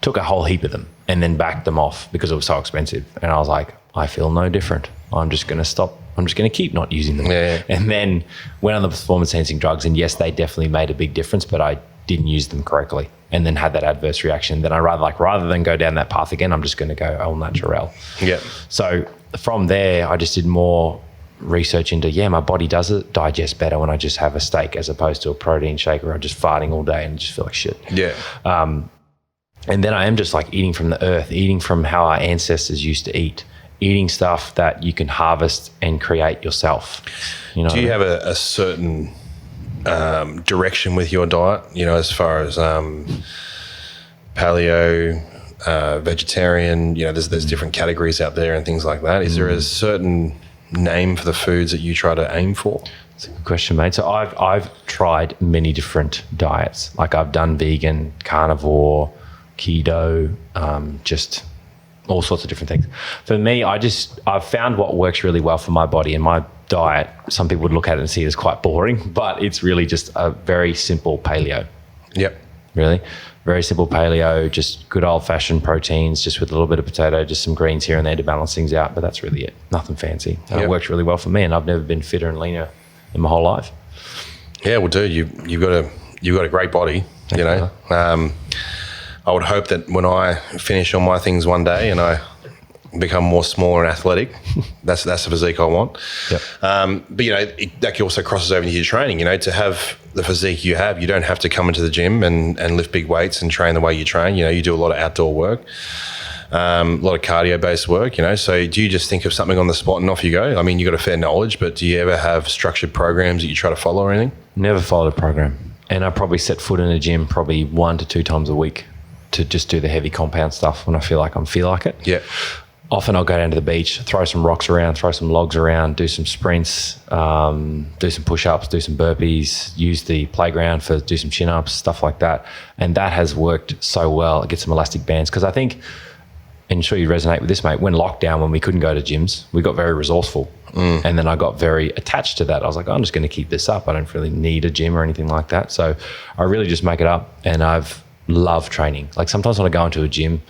took a whole heap of them and then backed them off because it was so expensive. And I was like, I feel no different. I'm just going to stop. I'm just going to keep not using them. Yeah. And then went on the performance enhancing drugs, and yes, they definitely made a big difference, but I didn't use them correctly and then had that adverse reaction. Then I rather than go down that path again, I'm just going to go all natural. Yeah. So from there, I just did more research into, my body does it digest better when I just have a steak as opposed to a protein shake where I'm just farting all day and just feel like shit. Yeah. And then I am just like eating from the earth, eating from how our ancestors used to eat, eating stuff that you can harvest and create yourself. Do you have a certain direction with your diet, as far as paleo, vegetarian, there's different categories out there and things like that. Is there a certain name for the foods that you try to aim for? That's a good question, mate. So I've tried many different diets. Like I've done vegan, carnivore, keto, just all sorts of different things. For me, I've found what works really well for my body and my diet. Some people would look at it and see it as quite boring, but it's really just a very simple paleo. Yep. Really. Very simple paleo, just good old-fashioned proteins, just with a little bit of potato, just some greens here and there to balance things out, but that's really it. Nothing fancy. And It works really well for me, and I've never been fitter and leaner in my whole life. Yeah, well, dude, you've got a great body, I would hope that when I finish all my things one day and I become more smaller and athletic, that's the physique I want. Yep. But that also crosses over into your training. To have the physique you have, you don't have to come into the gym and lift big weights and train the way you train. You do a lot of outdoor work, a lot of cardio based work. So do you just think of something on the spot and off you go? I mean, you got a fair knowledge, but do you ever have structured programs that you try to follow or anything? Never followed a program, and I probably set foot in a gym probably 1 to 2 times a week to just do the heavy compound stuff when I feel like it. Yeah. Often I'll go down to the beach, throw some rocks around, throw some logs around, do some sprints, do some push-ups, do some burpees, use the playground do some chin-ups, stuff like that. And that has worked so well. Get some elastic bands. Because I think, and I'm sure you resonate with this, mate, when lockdown, when we couldn't go to gyms, we got very resourceful. And then I got very attached to that. I was like, I'm just going to keep this up. I don't really need a gym or anything like that. So I really just make it up. And I've loved training. Like sometimes when I go into a gym,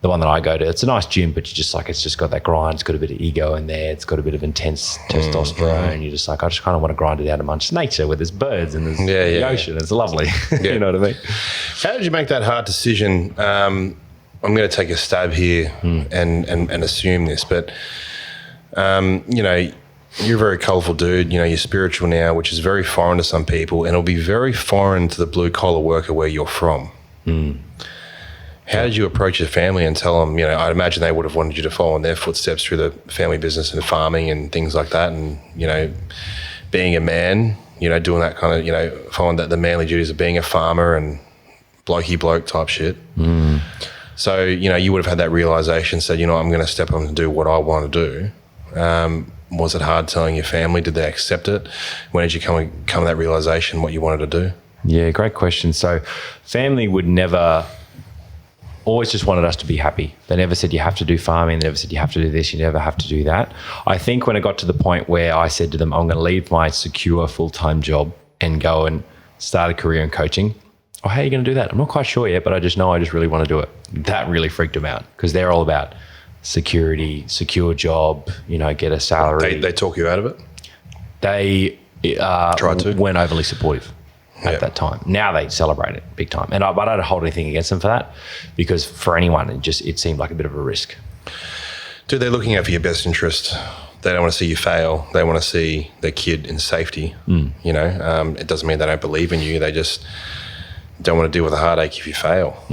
the one that I go to, it's a nice gym, but it's just got that grind. It's got a bit of ego in there. It's got a bit of intense testosterone. You're just like, I just kind of want to grind it out amongst nature where there's birds and there's the ocean. It's lovely. Yeah. You know what I mean? How did you make that hard decision? I'm going to take a stab here and assume this, but you're a very colourful dude. You're spiritual now, which is very foreign to some people, and it'll be very foreign to the blue collar worker where you're from. How did you approach your family and tell them, I'd imagine they would have wanted you to follow in their footsteps through the family business and farming and things like that. And, being a man, doing that kind of, following the manly duties of being a farmer and blokey bloke type shit. So, you would have had that realization, said, I'm going to step up and do what I want to do. Was it hard telling your family? Did they accept it? When did you come to that realization, what you wanted to do? Yeah, great question. So family would never always just wanted us to be happy. They never said you have to do farming. They never said you have to do this. You never have to do that. I think when it got to the point where I said to them, I'm going to leave my secure full-time job and go and start a career in coaching. Oh, how are you going to do that? I'm not quite sure yet, but I just know I just really want to do it. That really freaked them out because they're all about security, secure job, get a salary. They talk you out of it? They weren't overly supportive at that time. Now they celebrate it big time. And I don't hold anything against them for that because for anyone, it seemed like a bit of a risk. Dude, they're looking out for your best interest. They don't want to see you fail. They want to see their kid in safety. It doesn't mean they don't believe in you. They just don't want to deal with the heartache if you fail.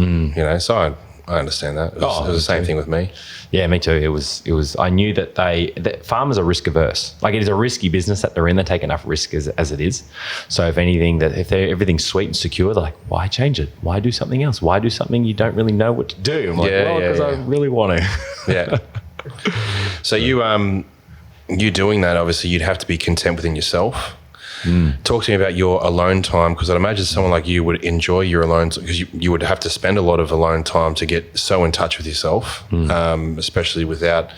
So I understand that. It was the same thing with me. Yeah, me too. It was. I knew that farmers are risk averse. Like it is a risky business that they're in. They take enough risk as it is. So if everything's sweet and secure, they're like, why change it? Why do something else? Why do something you don't really know what to do? I'm like, because I really want to. Yeah. So you doing that, obviously, you'd have to be content within yourself. Talk to me about your alone time, because I'd imagine someone like you would enjoy your alone time because you would have to spend a lot of alone time to get so in touch with yourself, especially with the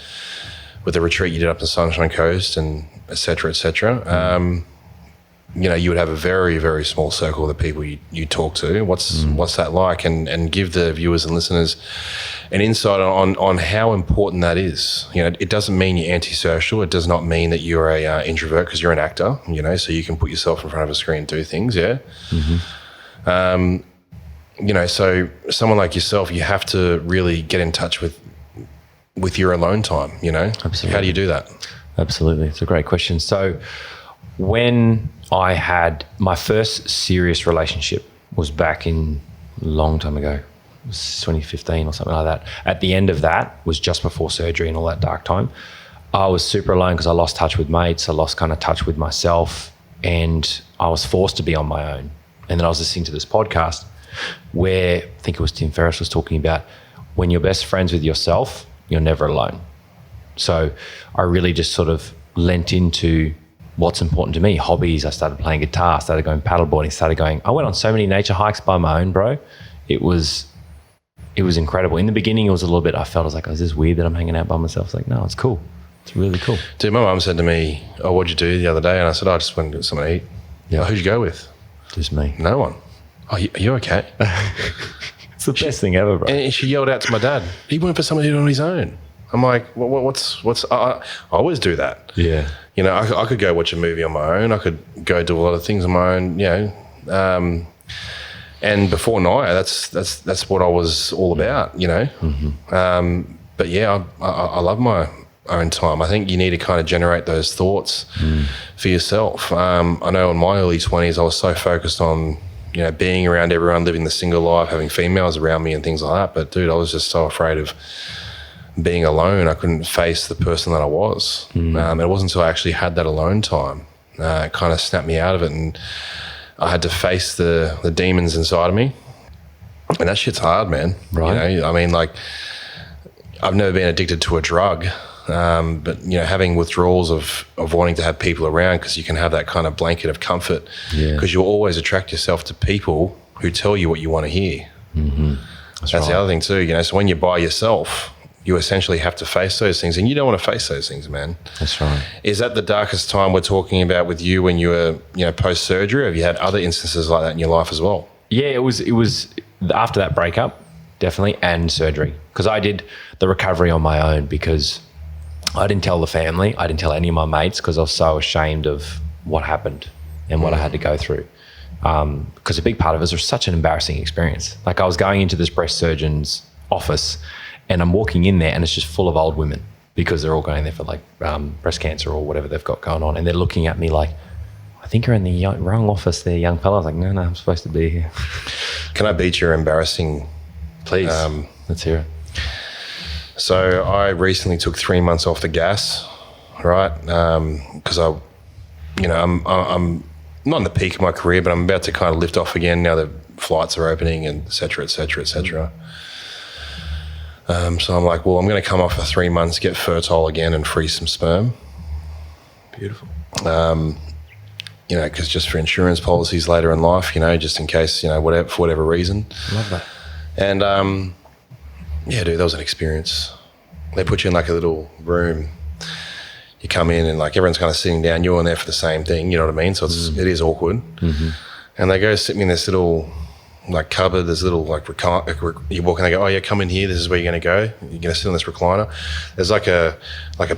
retreat you did up the Sunshine Coast and et cetera, et cetera. You would have a very, very small circle of the people you talk to. What's that like? And give the viewers and listeners an insight on how important that is. It doesn't mean you're antisocial. It does not mean that you're a introvert because you're an actor, so you can put yourself in front of a screen and do things, yeah? So someone like yourself, you have to really get in touch with your alone time, Absolutely. How do you do that? Absolutely. It's a great question. So when I had my first serious relationship was back in a long time ago. It was 2015 or something like that. At the end of that was just before surgery and all that dark time. I was super alone because I lost touch with mates. I lost kind of touch with myself and I was forced to be on my own. And then I was listening to this podcast where I think it was Tim Ferriss was talking about when you're best friends with yourself, you're never alone. So I really just sort of lent into what's important to me. Hobbies. I started playing guitar, started going paddleboarding, I went on so many nature hikes by my own, bro. It was incredible. In the beginning, it was a little bit, I was like, oh, is this weird that I'm hanging out by myself? It's like, no, it's cool. It's really cool. Dude, my mum said to me, oh, what'd you do the other day? And I said, I just went to get something to eat. Yeah. Oh, who'd you go with? Just me. No one. Oh, are you okay? It's the best thing ever, bro. And she yelled out to my dad, he went for something to do on his own. I'm like, what's I always do that. Yeah. I could go watch a movie on my own. I could go do a lot of things on my own, and before Naya, that's what I was all about, But yeah, I love my own time. I think you need to kind of generate those thoughts for yourself. I know in my early 20s, I was so focused on, being around everyone, living the single life, having females around me and things like that. But dude, I was just so afraid of being alone. I couldn't face the person that I was. It wasn't until I actually had that alone time, it kind of snapped me out of it, and I had to face the demons inside of me. And that shit's hard, man. Right. I mean, like, I've never been addicted to a drug, but having withdrawals of wanting to have people around because you can have that kind of blanket of comfort because you'll always attract yourself to people who tell you what you want to hear. That's right. The other thing too. So when you're by yourself, you essentially have to face those things, and you don't want to face those things, man. That's right. Is that the darkest time we're talking about with you when you were, post-surgery? Have you had other instances like that in your life as well? Yeah, it was after that breakup, definitely, and surgery, because I did the recovery on my own because I didn't tell the family. I didn't tell any of my mates because I was so ashamed of what happened and what I had to go through. Because a big part of it was such an embarrassing experience. Like I was going into this breast surgeon's office and I'm walking in there and it's just full of old women because they're all going there for like breast cancer or whatever they've got going on. And they're looking at me like, I think you're in the wrong office there, young fella. I was like, no, I'm supposed to be here. Can I beat your embarrassing? Please, let's hear it. So I recently took 3 months off the gas, right? Because I'm not in the peak of my career, but I'm about to kind of lift off again now that flights are opening and et cetera, et cetera, et cetera. So I'm like, well, I'm going to come off for 3 months, get fertile again and freeze some sperm. Beautiful. Because just for insurance policies later in life, just in case, whatever, for whatever reason. Love that. And Yeah, dude, that was an experience. They put you in like a little room. You come in and like everyone's kind of sitting down. You're in there for the same thing. You know what I mean? So it is awkward. Mm-hmm. And they go sit me in this little like cupboard. There's a little like you walk in. They go, oh yeah, come in here. This is where you're going to go. You're going to sit on this recliner. There's like a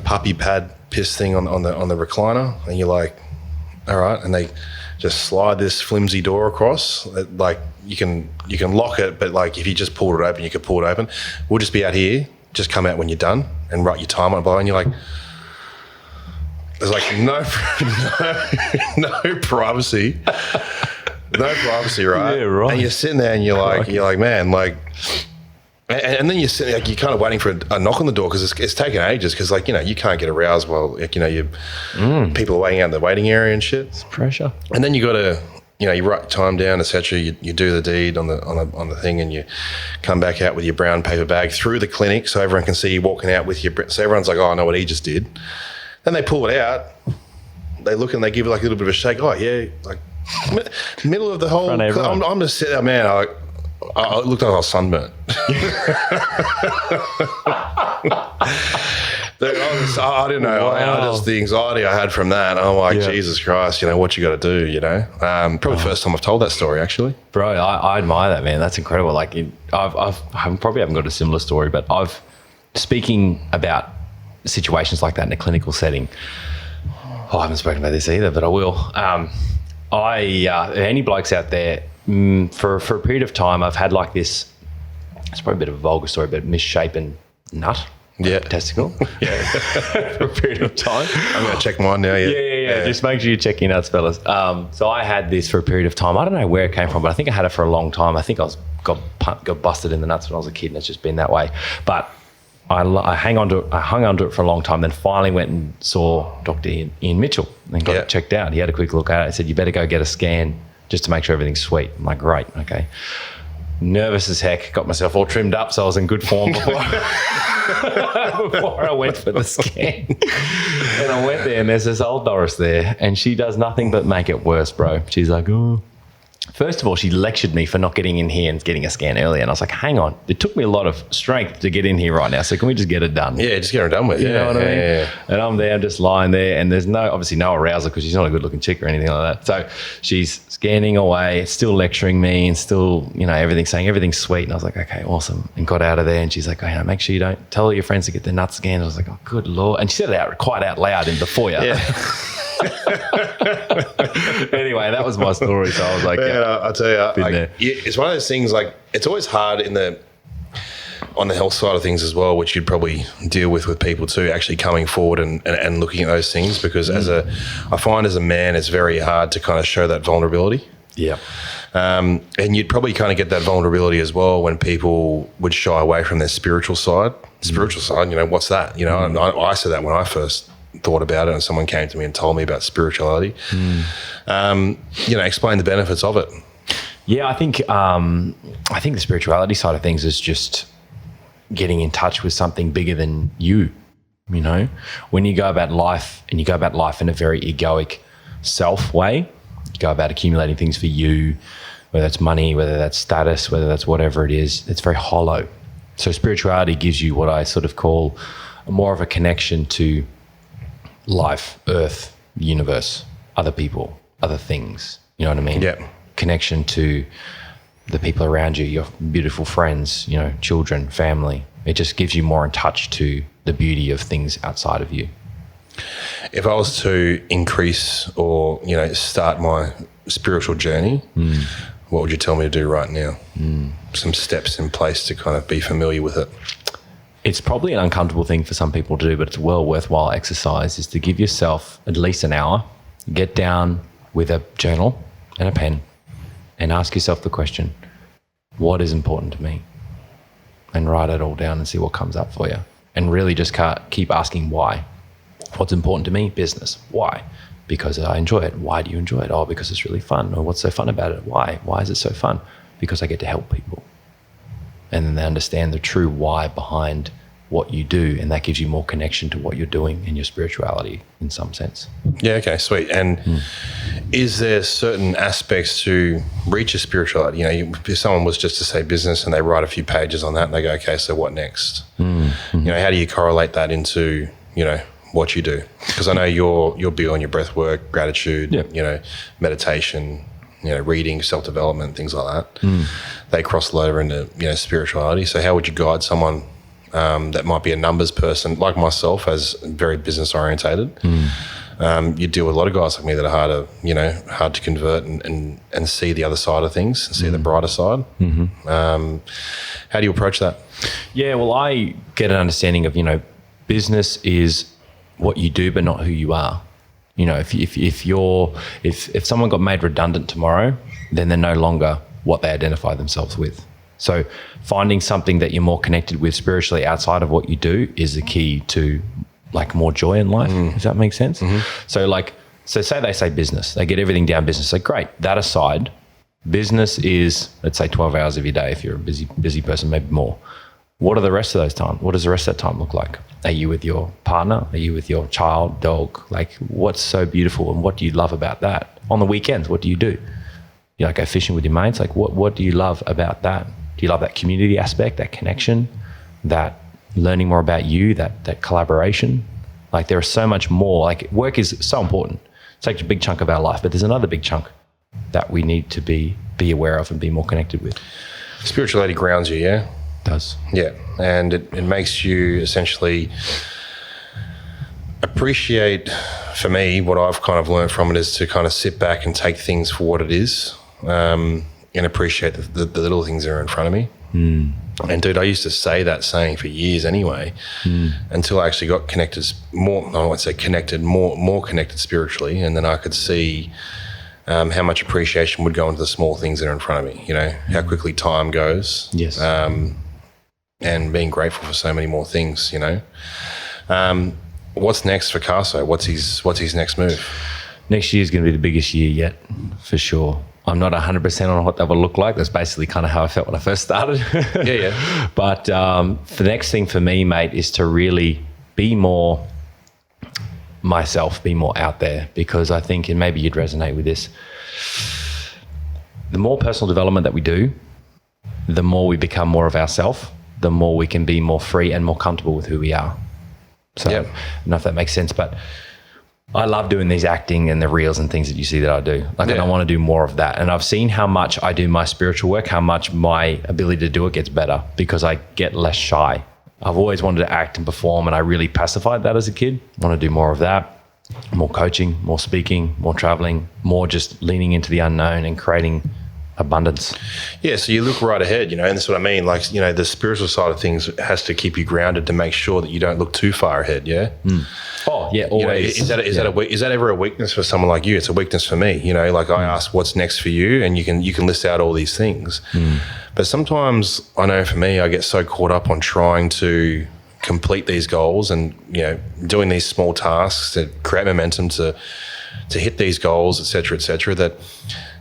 puppy pad piss thing on the recliner, and you're like, all right. And they just slide this flimsy door across. Like you can lock it, but like if you just pulled it open, you could pull it open. We'll just be out here. Just come out when you're done and write your time on it. And you're like, there's like no privacy. No privacy, right? Yeah, right. And you're sitting there and you're like, man, like, and then you're sitting, like, you're kind of waiting for a knock on the door because it's taken ages because, like, you know, you can't get aroused while, like, you know, people are waiting out in the waiting area and shit. It's pressure. And then you got to, you know, you write time down, etc. You do the deed on the thing, and you come back out with your brown paper bag through the clinic so everyone can see you walking out with your. So everyone's like, oh, I know what he just did. Then they pull it out. They look and they give it like a little bit of a shake. Oh yeah, like middle of the whole. I'm just sitting there, man. I looked like I was sunburnt. I didn't know. Wow. Just the anxiety I had from that. I'm like, Jesus Christ, you know, what you got to do, you know? Probably the first time I've told that story, actually. Bro, I admire that, man. That's incredible. Like, I probably haven't got a similar story, but speaking about situations like that in a clinical setting. I haven't spoken about this either, but I will. Any blokes out there, for a period of time, I've had like this, it's probably a bit of a vulgar story, but misshapen nut. Yeah. Testicle. Yeah. For a period of time. I'm going to check mine now. Yeah. Just make sure you check your nuts, fellas. So I had this for a period of time. I don't know where it came from, but I think I had it for a long time. I think I got busted in the nuts when I was a kid, and it's just been that way. But I hung on to it for a long time, then finally went and saw Dr. Ian Mitchell and got it checked out. He had a quick look at it. He said, you better go get a scan just to make sure everything's sweet. I'm like, great, okay. Nervous as heck, got myself all trimmed up so I was in good form before I went for the scan. And I went there and there's this old Doris there and she does nothing but make it worse, bro. She's like, oh. First of all, she lectured me for not getting in here and getting a scan earlier. And I was like, hang on. It took me a lot of strength to get in here right now. So can we just get it done? Yeah, just get it done with. You know what I mean? Yeah. And I'm there, I'm just lying there. And there's obviously no arousal because she's not a good looking chick or anything like that. So she's scanning away, still lecturing me and still, you know, saying everything's sweet. And I was like, okay, awesome. And got out of there. And she's like, oh, make sure you don't tell all your friends to get their nuts scanned. I was like, oh, good Lord. And she said it quite out loud in the foyer. Yeah. Anyway, that was my story. So I was like, I'll tell you, it's one of those things, like, it's always hard on the health side of things as well, which you'd probably deal with people too, actually coming forward and looking at those things, because I find as a man, it's very hard to kind of show that vulnerability. Yeah. And you'd probably kind of get that vulnerability as well when people would shy away from their spiritual side. Spiritual side, you know, what's that? You know, and I said that when I first thought about it and someone came to me and told me about spirituality. You know, explain the benefits of it. Yeah, I think the spirituality side of things is just getting in touch with something bigger than you. You know, when you go about life and you go about life in a very egoic self way, you go about accumulating things for you, whether that's money, whether that's status, whether that's whatever it is, it's very hollow. So spirituality gives you what I sort of call more of a connection to life, earth, universe, other people, other things. You know what I mean? Yeah. Connection to the people around you, your beautiful friends, you know, children, family. It just gives you more in touch to the beauty of things outside of you. If I was to increase or, you know, start my spiritual journey, what would you tell me to do right now? Some steps in place to kind of be familiar with it. It's probably an uncomfortable thing for some people to do, but it's well worthwhile exercise, is to give yourself at least an hour, get down with a journal and a pen and ask yourself the question, what is important to me? And write it all down and see what comes up for you. And really just keep asking why. What's important to me? Business. Why? Because I enjoy it. Why do you enjoy it? Oh, because it's really fun. Or what's so fun about it? Why? Why is it so fun? Because I get to help people. And then they understand the true why behind what you do, and that gives you more connection to what you're doing in your spirituality in some sense. Yeah, okay, sweet. And is there certain aspects to reach a spirituality? You know, if someone was just to say business and they write a few pages on that and they go, okay, so what next? Mm-hmm. You know, how do you correlate that into, you know, what you do? Because I know you're big on your breath work, gratitude, you know, meditation, you know, reading, self-development, things like that. They cross over into, you know, spirituality. So how would you guide someone that might be a numbers person like myself, as very business orientated? You deal with a lot of guys like me that are hard to convert and see the other side of things and see the brighter side. How do you approach that? Yeah, well, I get an understanding of, you know, business is what you do, but not who you are. You know, if someone got made redundant tomorrow, then they're no longer what they identify themselves with. So finding something that you're more connected with spiritually outside of what you do is the key to like more joy in life. Does that make sense? So say they say business, they get everything down business. So great. That aside, business is, let's say 12 hours of your day. If you're a busy person, maybe more. What are the rest of those time? What does the rest of that time look like? Are you with your partner? Are you with your child, dog? Like, what's so beautiful and what do you love about that? On the weekends, what do you do? You like go fishing with your mates? Like, what do you love about that? Do you love that community aspect, that connection, that learning more about you, that collaboration? Like, there is so much more. Like, work is so important. It's like a big chunk of our life, but there's another big chunk that we need to be aware of and be more connected with. Spirituality grounds you, yeah? Does. Yeah, and it makes you essentially appreciate, for me, what I've kind of learned from it is to kind of sit back and take things for what it is, and appreciate the little things that are in front of me. And dude, I used to say that saying for years anyway, until I actually got connected more, I won't say connected, more connected spiritually, and then I could see how much appreciation would go into the small things that are in front of me, you know, how quickly time goes. Yes. And being grateful for so many more things, you know. What's next for Carso? What's his next move? Next year is going to be the biggest year yet, for sure. I'm not 100% on what that will look like. That's basically kind of how I felt when I first started. Yeah. But the next thing for me, mate, is to really be more myself, be more out there, because I think, and maybe you'd resonate with this, the more personal development that we do, the more we become more of ourselves, the more we can be more free and more comfortable with who we are. So I don't know if that makes sense, but I love doing these acting and the reels and things that you see that I do. Like, and I want to do more of that. And I've seen how much I do my spiritual work, how much my ability to do it gets better because I get less shy. I've always wanted to act and perform, and I really pacified that as a kid. I want to do more of that, more coaching, more speaking, more traveling, more just leaning into the unknown and creating abundance. Yeah, so you look right ahead, you know, and that's what I mean. Like, you know, the spiritual side of things has to keep you grounded to make sure that you don't look too far ahead, yeah? Oh, yeah, always. You know, is that ever a weakness for someone like you? It's a weakness for me, you know, like I ask what's next for you, and you can list out all these things. But sometimes I know for me, I get so caught up on trying to complete these goals and, you know, doing these small tasks to create momentum to hit these goals, et cetera, that,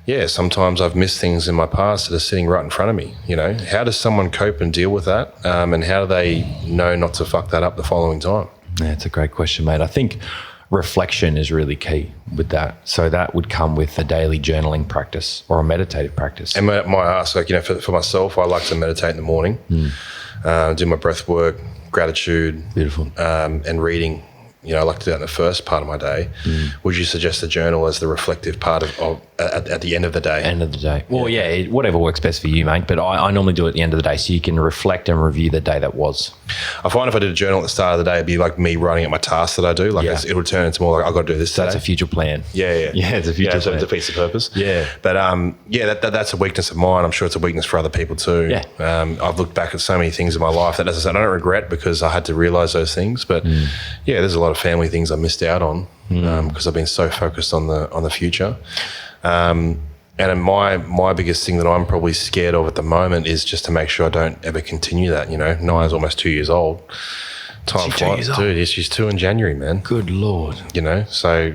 yeah, sometimes I've missed things in my past that are sitting right in front of me, you know. How does someone cope and deal with that? And how do they know not to fuck that up the following time? Yeah, it's a great question, mate. I think reflection is really key with that. So that would come with a daily journaling practice or a meditative practice. And my ask, like, you know, for myself, I like to meditate in the morning, do my breath work, gratitude. Beautiful. And reading. You know, I like to do that in the first part of my day. Would you suggest the journal as the reflective part of at the end of the day? End of the day. Well, yeah, whatever works best for you, mate. But I normally do it at the end of the day so you can reflect and review the day that was. I find if I did a journal at the start of the day, it'd be like me writing out my tasks that I do. Like it'll turn into more like, I've got to do this today. That's a future plan. Yeah. Yeah, it's a future plan. So it defeats the purpose. Yeah. But that's a weakness of mine. I'm sure it's a weakness for other people too. Yeah. I've looked back at so many things in my life that, as I said, I don't regret because I had to realize those things. But yeah, there's a lot of family things I missed out on because I've been so focused on the future. And my biggest thing that I'm probably scared of at the moment is just to make sure I don't ever continue that. You know, Naya's almost 2 years old. Time flies, dude. She's 2 in January, man. Good Lord. You know, so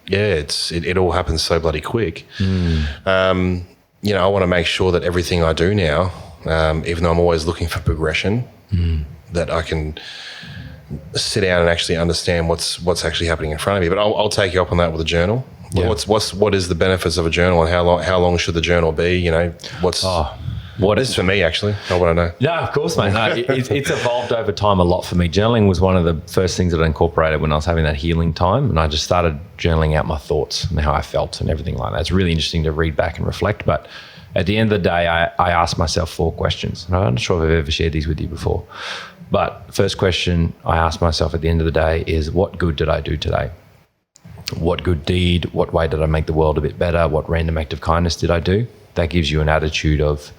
yeah, it all happens so bloody quick. You know, I want to make sure that everything I do now, even though I'm always looking for progression, that I can sit down and actually understand what's actually happening in front of me. But I'll take you up on that with a journal. Yeah. What is the benefits of a journal, and how long should the journal be? You know, what is for me actually? I want to know. No, of course, mate. No, it's evolved over time a lot for me. Journaling was one of the first things that I incorporated when I was having that healing time, and I just started journaling out my thoughts and how I felt and everything like that. It's really interesting to read back and reflect, but at the end of the day, I asked myself 4 questions. And I'm not sure if I've ever shared these with you before, but first question I asked myself at the end of the day is, what good did I do today? What good deed, what way did I make the world a bit better? What random act of kindness did I do? That gives you an attitude of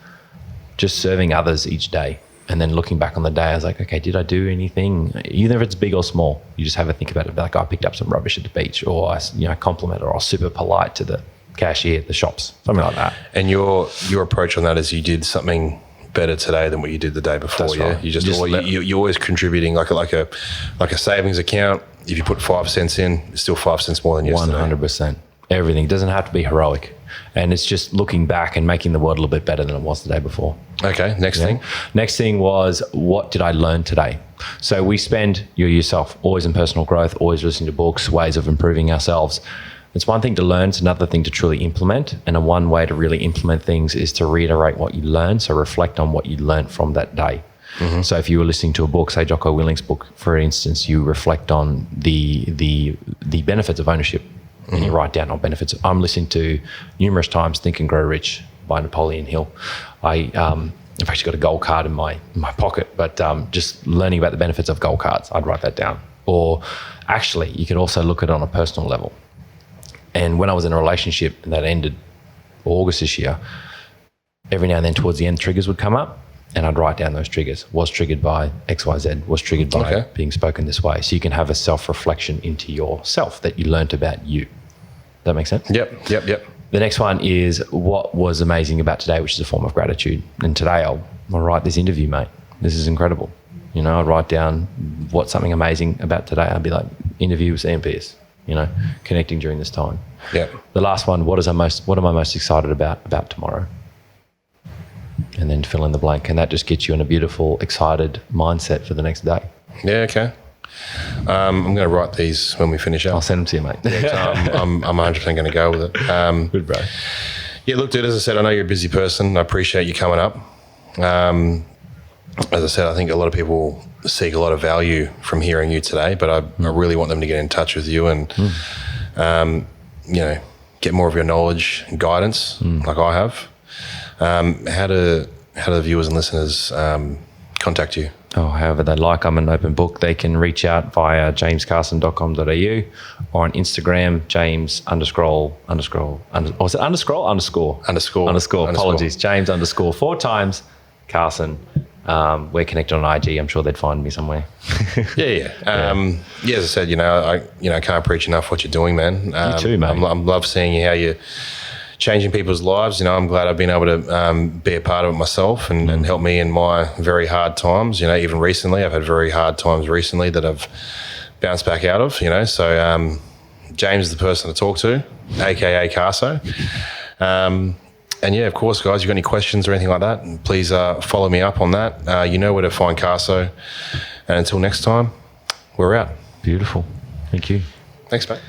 just serving others each day. And then looking back on the day, I was like, okay, did I do anything? Even if it's big or small, you just have a think about it. Like, I picked up some rubbish at the beach, or I compliment, or I was super polite to the cashier at the shops, something like that. And your approach on that is you did something better today than what you did the day before. That's yeah, right. you're always contributing like a savings account. If you put 5 cents in, it's still 5 cents more than yesterday. 100%. Everything. It doesn't have to be heroic. And it's just looking back and making the world a little bit better than it was the day before. Okay, next thing. Next thing was, what did I learn today? So we spend, yourself, always in personal growth, always listening to books, ways of improving ourselves. It's one thing to learn, it's another thing to truly implement. And one way to really implement things is to reiterate what you learn. So reflect on what you learned from that day. Mm-hmm. So if you were listening to a book, say Jocko Willink's book, for instance, you reflect on the benefits of ownership. And you write down on benefits. I'm listening to numerous times Think and Grow Rich by Napoleon Hill. I've actually got a gold card in my pocket, but just learning about the benefits of gold cards, I'd write that down. Or actually, you could also look at it on a personal level. And when I was in a relationship and that ended August this year, every now and then towards the end, triggers would come up, and I'd write down those triggers. Was triggered by XYZ, was triggered by being spoken this way. So you can have a self-reflection into yourself that you learnt about you. That make sense? Yep. The next one is, what was amazing about today, which is a form of gratitude. And today I'll write this interview, mate. This is incredible. I'd write down what's something amazing about today. I'd be like, interview with Sam Pearce, connecting during this time. Yep. The last one, what am I most excited about tomorrow? And then fill in the blank. And that just gets you in a beautiful, excited mindset for the next day. Yeah, okay. I'm going to write these when we finish up. I'll send them to you, mate. Yeah, so I'm 100% going to go with it. Good, bro. Yeah, look, dude, as I said, I know you're a busy person. I appreciate you coming up. As I said, I think a lot of people seek a lot of value from hearing you today, but I really want them to get in touch with you and, get more of your knowledge and guidance like I have. How do the viewers and listeners contact you? Oh, however they like. I'm an open book. They can reach out via jamescarson.com.au or on Instagram, James_. Apologies. James _4 times Carson. We're connected on IG. I'm sure they'd find me somewhere. Yeah. As I said, I can't preach enough what you're doing, man. You too, mate. I love seeing how you're changing people's lives. I'm glad I've been able to be a part of it myself and help me in my very hard times. Even recently, I've had very hard times recently that I've bounced back out of. So James is the person to talk to, aka Carso. And yeah, of course, guys, you got any questions or anything like that, please follow me up on that. You know where to find Carso. And until next time, we're out. Beautiful. Thank you. Thanks, mate.